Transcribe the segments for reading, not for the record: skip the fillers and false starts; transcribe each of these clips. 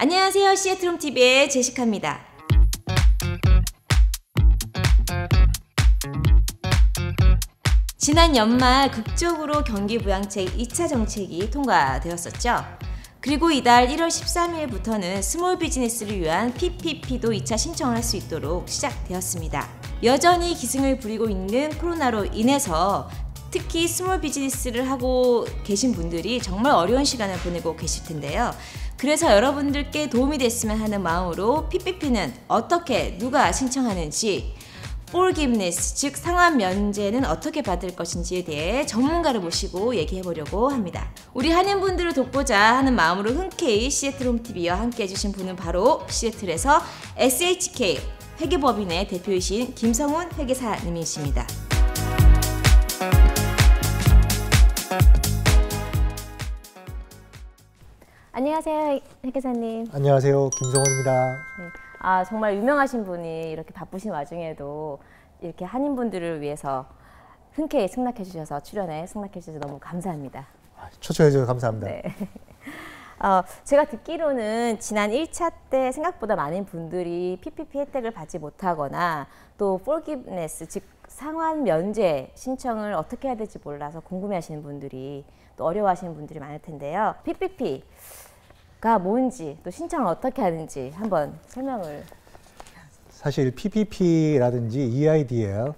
안녕하세요. 시애틀홈TV의 제시카입니다. 지난 연말 극적으로 경기부양책 2차 정책이 통과되었었죠. 그리고 이달 1월 13일부터는 스몰 비즈니스를 위한 PPP도 2차 신청을 할 수 있도록 시작되었습니다. 여전히 기승을 부리고 있는 코로나로 인해서 특히 스몰 비즈니스를 하고 계신 분들이 정말 어려운 시간을 보내고 계실 텐데요. 그래서 여러분들께 도움이 됐으면 하는 마음으로 PPP는 어떻게 누가 신청하는지, forgiveness, 즉 상환 면제는 어떻게 받을 것인지에 대해 전문가를 모시고 얘기해 보려고 합니다. 우리 한인분들을 돕고자 하는 마음으로 흔쾌히 시애틀홈TV와 함께 해주신 분은 바로 시애틀에서 SHK 회계법인의 대표이신 김성훈 회계사님이십니다. 안녕하세요, 회계사님. 안녕하세요, 김성훈입니다. 네. 정말 유명하신 분이 이렇게 바쁘신 와중에도 이렇게 한인분들을 위해서 흔쾌히 승낙해 주셔서 출연에 승낙해 주셔서 너무 감사합니다. 초청해 주셔서 감사합니다. 네. 제가 듣기로는 지난 1차 때 생각보다 많은 분들이 PPP 혜택을 받지 못하거나 또 forgiveness, 즉 상환 면제 신청을 어떻게 해야 될지 몰라서 궁금해하시는 분들이 또 어려워하시는 분들이 많을 텐데요. PPP가 뭔지 또 신청을 어떻게 하는지 한번 설명을. 사실 PPP라든지 EIDL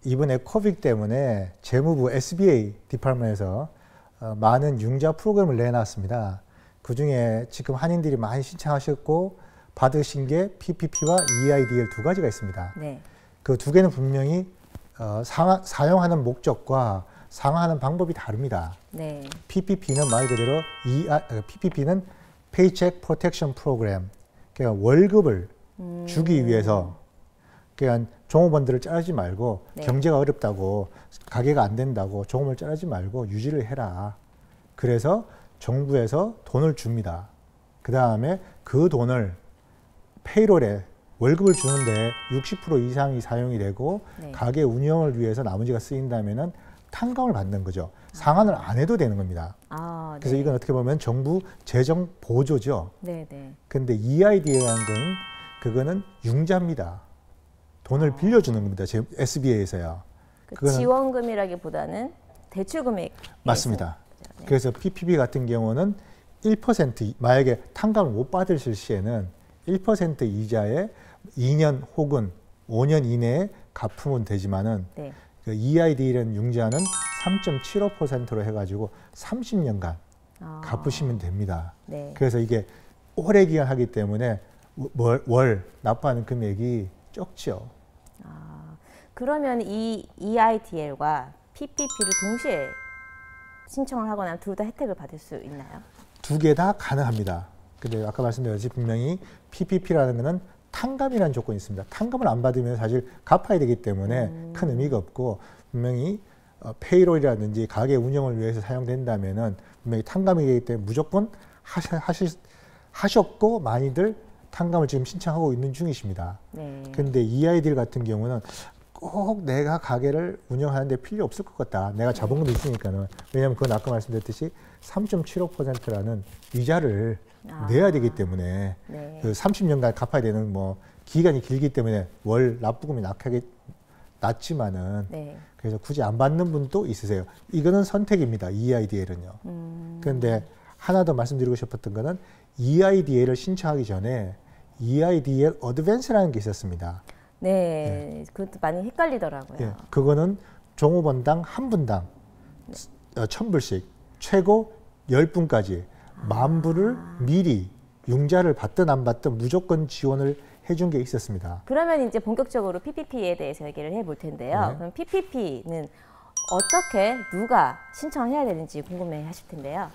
이번에 코빅 때문에 재무부 SBA 디파트먼트에서 많은 융자 프로그램을 내놨습니다. 그중에 지금 한인들이 많이 신청하셨고 받으신 게 PPP와 EIDL 두 가지가 있습니다. 네. 그 두 개는 분명히 사용하는 목적과 상환하는 방법이 다릅니다. 네. PPP는 말 그대로 PPP는 Paycheck Protection Program, 그러니까 월급을 주기 위해서, 그러니까 종업원들을 자르지 말고, 네. 경제가 어렵다고 가게가 안 된다고 종업원을 자르지 말고 유지를 해라. 그래서 정부에서 돈을 줍니다. 그 다음에 그 돈을 페이롤에 월급을 주는데 60% 이상이 사용이 되고, 네. 가게 운영을 위해서 나머지가 쓰인다면은 탕감을 받는 거죠. 상환을 안 해도 되는 겁니다. 네. 그래서 이건 어떻게 보면 정부 재정 보조죠. 근데 EID라는 건 그거는 융자입니다. 돈을 빌려주는 겁니다. SBA에서요. 지원금이라기보다는 대출 금액. 맞습니다. 네. 그래서 PPP 같은 경우는 1% 만약에 탕감을 못 받으실 시에는 1% 이자에 2년 혹은 5년 이내에 갚으면 되지만은, 네. 그 EID라는 융자는 3.75%로 해가지고 30년간 갚으시면 됩니다. 네. 그래서 이게 오래 기간하기 때문에 월 납부하는 금액이 적죠. 그러면 이 EIDL과 PPP를 동시에 신청을 하거나 둘 다 혜택을 받을 수 있나요? 두 개 다 가능합니다. 근데 아까 말씀드렸듯이 분명히 PPP라는 것은 탕감이라는 조건이 있습니다. 탕감을 안 받으면 사실 갚아야 되기 때문에 큰 의미가 없고, 분명히 페이롤이라든지 가게 운영을 위해서 사용된다면은 분명히 탕감이기 때문에 무조건 하셨고 많이들 탕감을 지금 신청하고 있는 중이십니다. 근데 EIDL 같은 경우는 꼭 내가 가게를 운영하는데 필요 없을 것 같다. 내가 자본금이 있으니까는. 왜냐하면 그건 아까 말씀드렸듯이 3.75%라는 이자를 내야 되기 때문에, 네. 그 30년간 갚아야 되는 기간이 길기 때문에 월 납부금이 낮지만은, 네. 그래서 굳이 안 받는 분도 있으세요. 이거는 선택입니다. EIDL은요. 그런데 하나 더 말씀드리고 싶었던 거는 EIDL을 신청하기 전에 EIDL 어드밴스라는 게 있었습니다. 네, 그것도 많이 헷갈리더라고요. 네, 그거는 종업원당 한 분당 1,000불씩 최고 10분까지 10,000불을 미리 융자를 받든 안 받든 무조건 지원을 해준 게 있었습니다. 그러면 이제 본격적으로 PPP에 대해서 얘기를 해볼 텐데요. 네. 그럼 PPP는 어떻게 누가 신청을 해야 되는지 궁금해 하실 텐데요.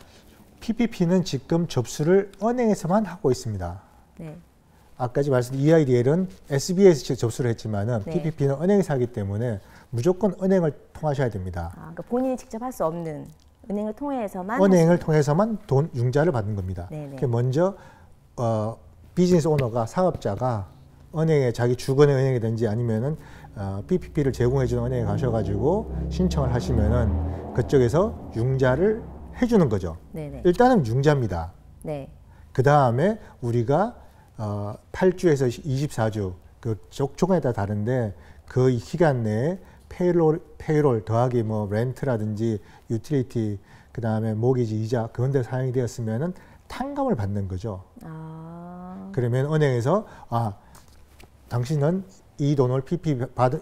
PPP는 지금 접수를 은행에서만 하고 있습니다. 네. 아까지 말씀드린 EIDL은 SBA에서 접수를 했지만은, 네. PPP는 은행에서 하기 때문에 무조건 은행을 통하셔야 됩니다. 그러니까 본인이 직접 할 수 없는 은행을 통해서만 돈 융자를 받는 겁니다. 먼저 비즈니스 오너가, 사업자가 은행에 자기 주거의 은행이든지 아니면은 PPP를 제공해주는 은행에 가셔가지고 신청을 하시면은 그쪽에서 융자를 해주는 거죠. 네네. 일단은 융자입니다. 네. 그 다음에 우리가 8주에서 24주 그 조건에 따라 다른데 그 기간 내에 페이롤 더하기 뭐 렌트라든지 유틸리티 그 다음에 모기지 이자 그런 데 사용이 되었으면은 탕감을 받는 거죠. 그러면 은행에서 당신은 이 돈을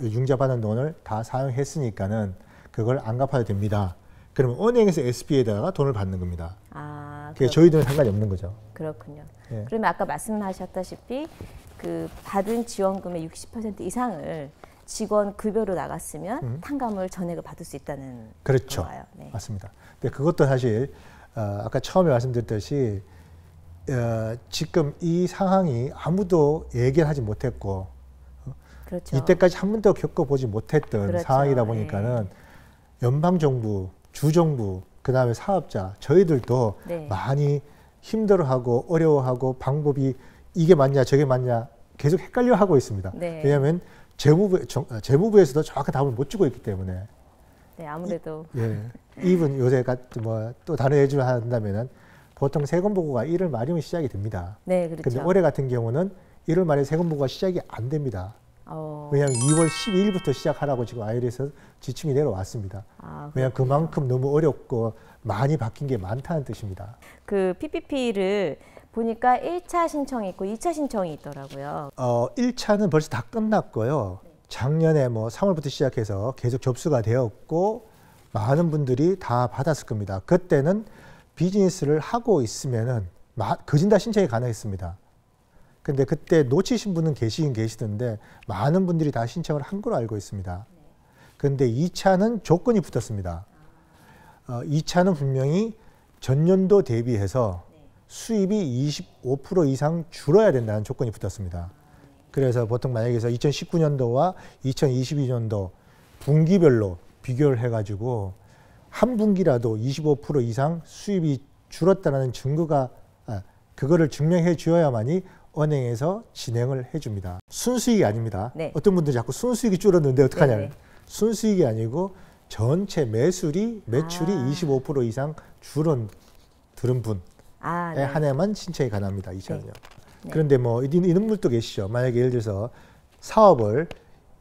융자 받은 돈을 다 사용했으니까는 그걸 안 갚아도 됩니다. 그러면 은행에서 SBA에다가 돈을 받는 겁니다. 그게 저희들은 상관이 없는 거죠. 그렇군요. 예. 그러면 아까 말씀하셨다시피 그 받은 지원금의 60% 이상을 직원 급여로 나갔으면 탕감을 전액을 받을 수 있다는 그렇죠. 건가요? 네. 맞습니다. 근데 그것도 사실 아까 처음에 말씀드렸듯이 지금 이 상황이 아무도 예견하지 못했고 그렇죠. 이때까지 한 번도 겪어보지 못했던 그렇죠. 상황이다 보니까는 연방정부, 주정부, 그 다음에 사업자 저희들도 네. 많이 힘들어하고 어려워하고 방법이 이게 맞냐 저게 맞냐 계속 헷갈려하고 있습니다. 네. 왜냐하면 재무부에서도 정확한 답을 못 주고 있기 때문에. 네, 아무래도 이분 요새 뭐 또 다른 예를 한다면은 보통 세금 보고가 1월 말이면 시작이 됩니다. 네, 그렇죠. 근데 올해 같은 경우는 1월 말에 세금 보고가 시작이 안 됩니다. 왜냐하면 2월 12일부터 시작하라고 지금 IR에서 지침이 내려왔습니다. 왜냐하면 그만큼 너무 어렵고 많이 바뀐 게 많다는 뜻입니다. 그 PPP를 보니까 1차 신청이 있고 2차 신청이 있더라고요. 1차는 벌써 다 끝났고요. 작년에 뭐 3월부터 시작해서 계속 접수가 되었고 많은 분들이 다 받았을 겁니다. 그때는 비즈니스를 하고 있으면은 거진 다 신청이 가능했습니다. 근데 그때 놓치신 분은 계시긴 계시던데 많은 분들이 다 신청을 한 걸로 알고 있습니다. 그런데 2차는 조건이 붙었습니다. 2차는 분명히 전년도 대비해서 수입이 25% 이상 줄어야 된다는 조건이 붙었습니다. 그래서 보통 만약에 2019년도와 2022년도 분기별로 비교를 해가지고 한 분기라도 25% 이상 수입이 줄었다는 증거가 그거를 증명해 주어야만이 은행에서 진행을 해줍니다. 순수익이 아닙니다. 네. 어떤 분들이 자꾸 순수익이 줄었는데 어떡하냐. 네네. 순수익이 아니고 전체 매출이 25% 이상 들은 분에 네. 한 해만 신청이 가능합니다. 2차는요. 네. 그런데 뭐 이런 분도 계시죠. 만약에 예를 들어서 사업을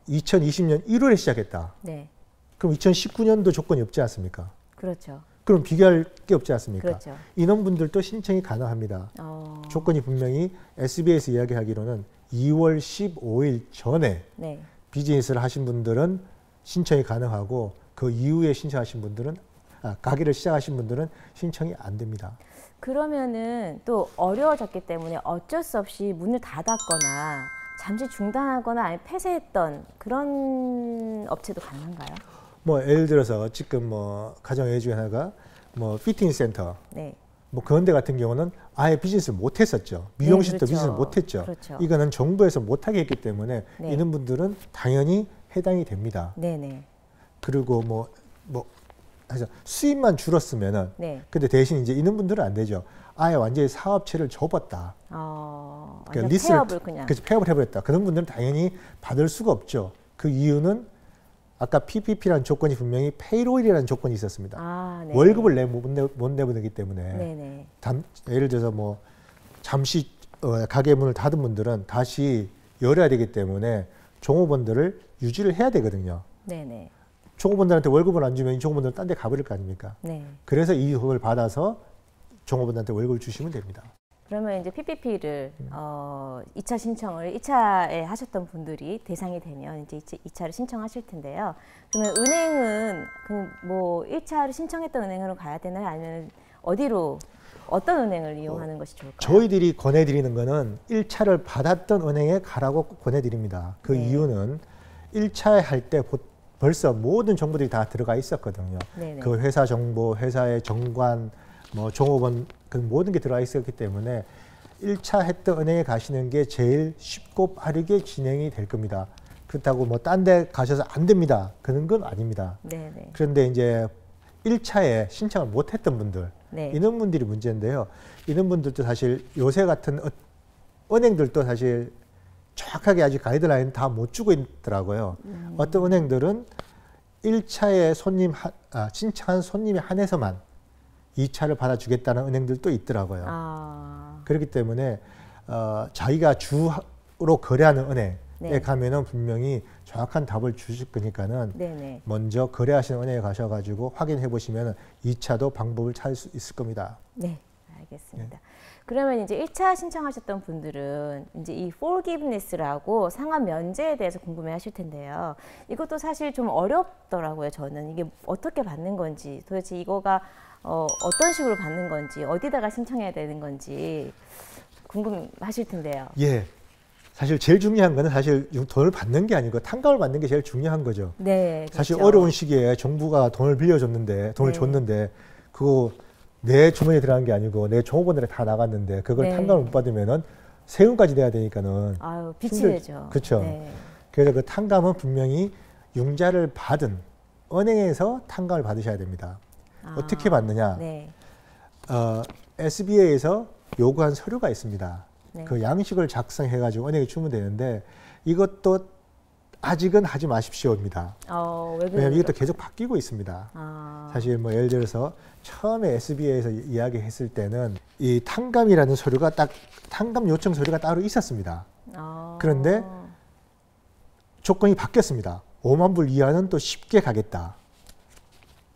2020년 1월에 시작했다. 네. 그럼 2019년도 조건이 없지 않습니까? 그렇죠. 그럼 비교할 게 없지 않습니까? 그렇죠. 이런 분들도 신청이 가능합니다. 조건이 분명히 SBA에서 이야기하기로는 2월 15일 전에 네. 비즈니스를 하신 분들은 신청이 가능하고 그 이후에 신청하신 분들은 가게를 시작하신 분들은 신청이 안 됩니다. 그러면은 또 어려워졌기 때문에 어쩔 수 없이 문을 닫았거나 잠시 중단하거나 아니면 폐쇄했던 그런 업체도 가능한가요? 뭐 예를 들어서 지금 뭐 가정 예주 하나가 뭐 피팅 센터 네. 뭐 그런 데 같은 경우는 아예 비즈니스를 못 했었죠. 미용실도 그렇죠. 비즈니스를 못 했죠. 그렇죠. 이거는 정부에서 못 하게 했기 때문에 네. 이런 분들은 당연히 해당이 됩니다. 네네. 그리고 해서 수입만 줄었으면은 네. 근데 대신 이제 이런 분들은 안 되죠. 아예 완전히 사업체를 접었다. 완전 폐업을 그냥. 그래서 폐업을 해버렸다. 그런 분들은 당연히 받을 수가 없죠. 그 이유는 아까 PPP라는 조건이 분명히 페이롤이라는 조건이 있었습니다. 네. 월급을 못 내보내기 때문에 네네. 예를 들어서 뭐 잠시 가게 문을 닫은 분들은 다시 열어야 되기 때문에 종업원들을 유지를 해야 되거든요. 네네. 종업원들한테 월급을 안 주면 이 종업원들은 딴 데 가버릴 거 아닙니까? 네. 그래서 이 돈을 받아서 종업원들한테 월급을 주시면 됩니다. 그러면 이제 PPP를 2차 신청을 1차에 하셨던 분들이 대상이 되면 이제 2차를 신청하실 텐데요. 그러면 은행은 뭐 1차를 신청했던 은행으로 가야 되나요? 아니면 어떤 은행을 이용하는 것이 좋을까요? 저희들이 권해드리는 거는 1차를 받았던 은행에 가라고 권해드립니다. 그 네. 이유는 1차 할 때 벌써 모든 정보들이 다 들어가 있었거든요. 네네. 그 회사 정보, 회사의 정관, 뭐 종업원 그 모든 게 들어가 있었기 때문에 1차 했던 은행에 가시는 게 제일 쉽고 빠르게 진행이 될 겁니다. 그렇다고 뭐 딴 데 가셔서 안 됩니다. 그런 건 아닙니다. 네네. 그런데 이제 1차에 신청을 못 했던 분들, 네. 이런 분들이 문제인데요. 이런 분들도 사실 요새 같은 은행들도 사실 정확하게 아직 가이드라인 다 못 주고 있더라고요. 어떤 은행들은 1차에 신청한 손님에 한해서만 2차를 받아주겠다는 은행들도 있더라고요. 그렇기 때문에 자기가 주로 거래하는 은행에 네. 가면은 분명히 정확한 답을 주실 거니까는 네네. 먼저 거래하시는 은행에 가셔가지고 확인해 보시면 2차도 방법을 찾을 수 있을 겁니다. 네, 알겠습니다. 그러면 이제 1차 신청하셨던 분들은 이제 이 forgiveness라고 상환 면제에 대해서 궁금해 하실 텐데요. 이것도 사실 좀 어렵더라고요, 저는. 이게 어떻게 받는 건지, 도대체 이거가 어떤 식으로 받는 건지, 어디다가 신청해야 되는 건지 궁금하실 텐데요. 예. 사실 제일 중요한 거는 사실 돈을 받는 게 아니고 탕감을 받는 게 제일 중요한 거죠. 네, 그렇죠. 사실 어려운 시기에 정부가 돈을 빌려줬는데, 돈을 네. 줬는데, 그거 내 주머니에 들어간 게 아니고 내 종업원들에 다 나갔는데 그걸 네. 탕감을 못 받으면은 세금까지 내야 되니까는 아유, 빚이 되죠. 그렇죠. 네. 그래서 그 탕감은 분명히 융자를 받은 은행에서 탕감을 받으셔야 됩니다. 어떻게 받느냐? 네. SBA에서 요구한 서류가 있습니다. 네. 그 양식을 작성해가지고 은행에 주면 되는데 이것도 아직은 하지 마십시오입니다. 왜냐하면 이것도 계속 바뀌고 있습니다. 사실 뭐 예를 들어서 처음에 SBA에서 이야기했을 때는 이 탕감이라는 서류가 딱 탕감 요청 서류가 따로 있었습니다. 그런데 조건이 바뀌었습니다. 5만 불 이하는 또 쉽게 가겠다.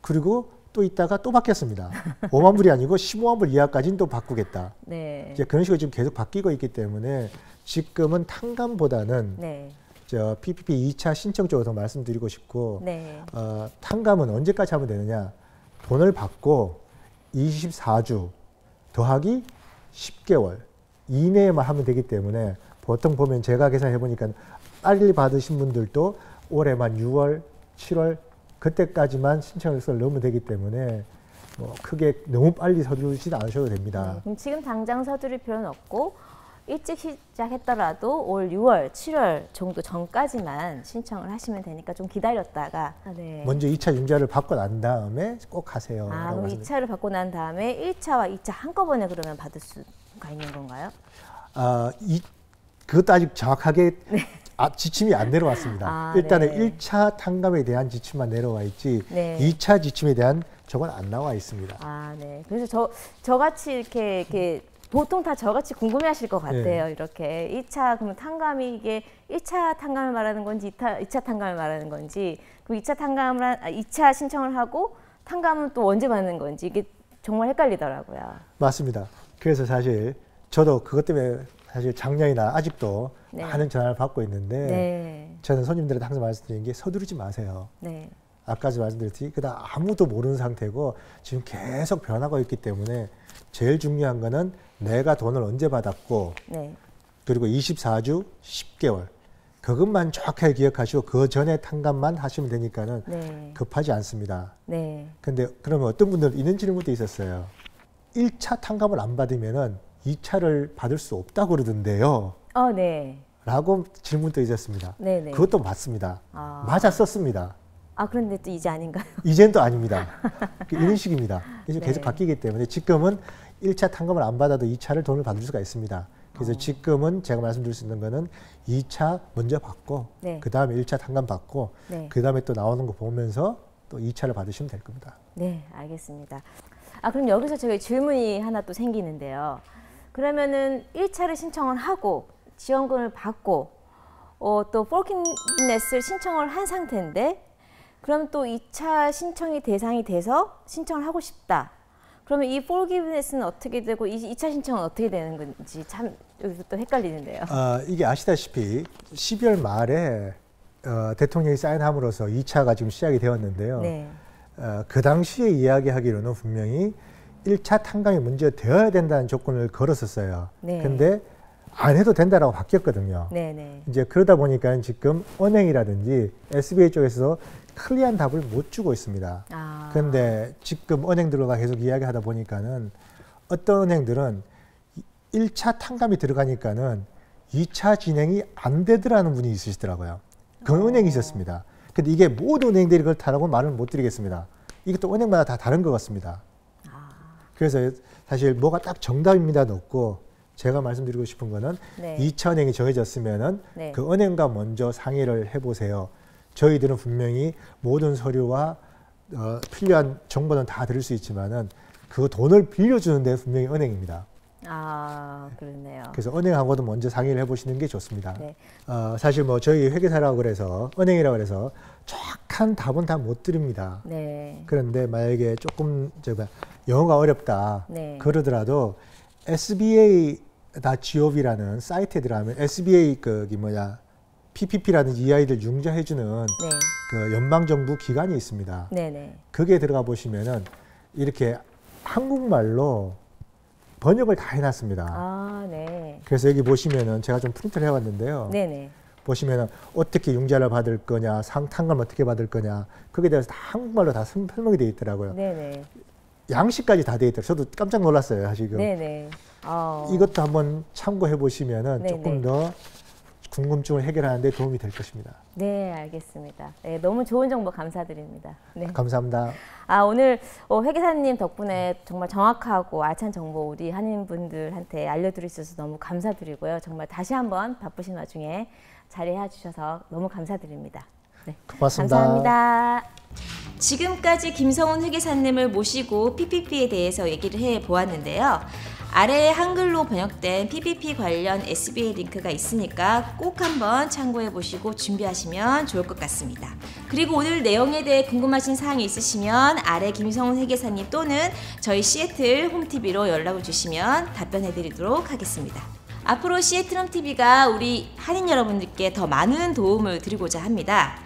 그리고 또 있다가 또 바뀌었습니다. 5만 불이 아니고 15만 불 이하까지는 또 바꾸겠다. 네. 이제 그런 식으로 지금 계속 바뀌고 있기 때문에 지금은 탕감보다는 네. 저 PPP 2차 신청 쪽으로 더 말씀드리고 싶고 네. 탕감은 언제까지 하면 되느냐? 돈을 받고 24주 더하기 10개월 이내에만 하면 되기 때문에 보통 보면 제가 계산해 보니까 빨리 받으신 분들도 올해만 6월, 7월 그때까지만 신청서를 넣으면 되기 때문에 뭐 크게 너무 빨리 서두르지 않으셔도 됩니다. 그럼 지금 당장 서두를 필요는 없고 일찍 시작했더라도 올 6월, 7월 정도 전까지만 신청을 하시면 되니까 좀 기다렸다가 네. 먼저 2차 융자를 받고 난 다음에 꼭 하세요. 그럼 2차를 받고 난 다음에 1차와 2차 한꺼번에 그러면 받을 수가 있는 건가요? 그것도 아직 정확하게 지침이 안 내려왔습니다. 일단은 네. 1차 탕감에 대한 지침만 내려와 있지 네. 2차 지침에 대한 저건 안 나와 있습니다. 네. 그래서 저같이 이렇게 보통 다 저같이 궁금해하실 것 같아요. 네. 이렇게 2차 그러면 탕감이 이게 1차 탕감을 말하는 건지 2차 탕감을 말하는 건지 그리고 2차 신청을 하고 탕감은 또 언제 받는 건지 이게 정말 헷갈리더라고요. 맞습니다. 그래서 사실 저도 그것 때문에 사실 작년이나 아직도 네. 많은 전화를 받고 있는데 네. 저는 손님들한테 항상 말씀드리는 게 서두르지 마세요. 네. 아까도 말씀드렸듯이 그다음 아무도 모르는 상태고 지금 계속 변하고 있기 때문에 제일 중요한 거는 내가 돈을 언제 받았고 네. 그리고 24주 10개월 그것만 정확하게 기억하시고 그 전에 탕감만 하시면 되니까는 네. 급하지 않습니다. 네. 근데 그러면 어떤 분들은 이런 질문도 있었어요. 1차 탕감을 안 받으면은 2차를 받을 수 없다고 그러던데요. 네. 라고 질문도 있었습니다. 네네. 그것도 맞습니다. 맞았었습니다. 그런데 또 이제 아닌가요? 이젠 또 아닙니다. 이런 식입니다. 이제 계속 네. 바뀌기 때문에 지금은 1차 탕감을 안 받아도 2차를 돈을 받을 수가 있습니다. 그래서 지금은 제가 말씀드릴 수 있는 거는 2차 먼저 받고 네. 그 다음에 1차 탕감 받고 네. 그 다음에 또 나오는 거 보면서 또 2차를 받으시면 될 겁니다. 네, 알겠습니다. 그럼 여기서 저희 질문이 하나 또 생기는데요. 그러면은 1차를 신청을 하고 지원금을 받고 또 forgiveness를 신청을 한 상태인데 그럼 또 2차 신청이 대상이 돼서 신청을 하고 싶다. 그러면 이 forgiveness는 어떻게 되고 2차 신청은 어떻게 되는 건지 참 여기서 또 헷갈리는데요. 이게 아시다시피 12월 말에 대통령이 사인함으로써 2차가 지금 시작이 되었는데요. 네. 그 당시에 이야기하기로는 분명히 1차 탕감이 먼저 되어야 된다는 조건을 걸었었어요. 네. 근데 안 해도 된다라고 바뀌었거든요. 네네. 이제 그러다 보니까 지금 은행이라든지 SBA 쪽에서 클리어한 답을 못 주고 있습니다. 그런데 지금 은행들과 계속 이야기하다 보니까는 어떤 은행들은 1차 탕감이 들어가니까는 2차 진행이 안 되더라는 분이 있으시더라고요. 그런 은행이 있었습니다. 근데 이게 모든 은행들이 그렇다라고 말을 못 드리겠습니다. 이것도 은행마다 다 다른 것 같습니다. 그래서 사실 뭐가 딱 정답입니다도 없고 제가 말씀드리고 싶은 거는 네. 2차 은행이 정해졌으면은 네. 그 은행과 먼저 상의를 해보세요. 저희들은 분명히 모든 서류와 필요한 정보는 다 드릴 수 있지만은 그 돈을 빌려주는 데 분명히 은행입니다. 아, 그렇네요. 그래서 은행하고도 먼저 상의를 해보시는 게 좋습니다. 네. 사실 뭐 저희 회계사라고 그래서 은행이라고 그래서 정확한 답은 다 못 드립니다. 네. 그런데 만약에 조금 영어가 어렵다 네. 그러더라도 sba.gov라는 사이트에 들어가면 SBA PPP라든지 이 아이들 융자해주는 네. 그 연방정부 기관이 있습니다. 네네. 거기에 들어가 보시면은 이렇게 한국말로 번역을 다 해놨습니다. 아, 네. 그래서 여기 보시면은 제가 좀 프린트를 해왔는데요. 네네. 보시면은 어떻게 융자를 받을 거냐, 상탕감 어떻게 받을 거냐, 거기에 대해서 다 한국말로 다 설명이 되어 있더라고요. 네네. 양식까지 다 되어 있더라고요. 저도 깜짝 놀랐어요, 사실. 네네. 이것도 한번 참고해 보시면은 네네. 조금 더 궁금증을 해결하는 데 도움이 될 것입니다. 네, 알겠습니다. 네, 너무 좋은 정보 감사드립니다. 네. 감사합니다. 오늘 회계사님 덕분에 정말 정확하고 알찬 정보 우리 한인분들한테 알려드릴 수 있어서 너무 감사드리고요. 정말 다시 한번 바쁘신 와중에 자리해 주셔서 너무 감사드립니다. 네, 고맙습니다. 감사합니다. 지금까지 김성훈 회계사님을 모시고 PPP에 대해서 얘기를 해 보았는데요. 아래에 한글로 번역된 PPP 관련 SBA 링크가 있으니까 꼭 한번 참고해 보시고 준비하시면 좋을 것 같습니다. 그리고 오늘 내용에 대해 궁금하신 사항이 있으시면 아래 김성훈 회계사님 또는 저희 시애틀 홈TV로 연락을 주시면 답변해 드리도록 하겠습니다. 앞으로 시애틀 홈TV가 우리 한인 여러분들께 더 많은 도움을 드리고자 합니다.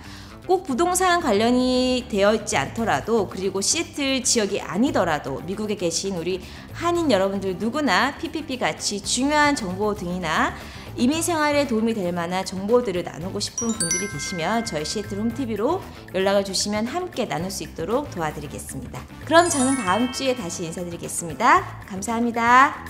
꼭 부동산 관련이 되어 있지 않더라도 그리고 시애틀 지역이 아니더라도 미국에 계신 우리 한인 여러분들 누구나 PPP 같이 중요한 정보 등이나 이민 생활에 도움이 될 만한 정보들을 나누고 싶은 분들이 계시면 저희 시애틀 홈TV로 연락을 주시면 함께 나눌 수 있도록 도와드리겠습니다. 그럼 저는 다음 주에 다시 인사드리겠습니다. 감사합니다.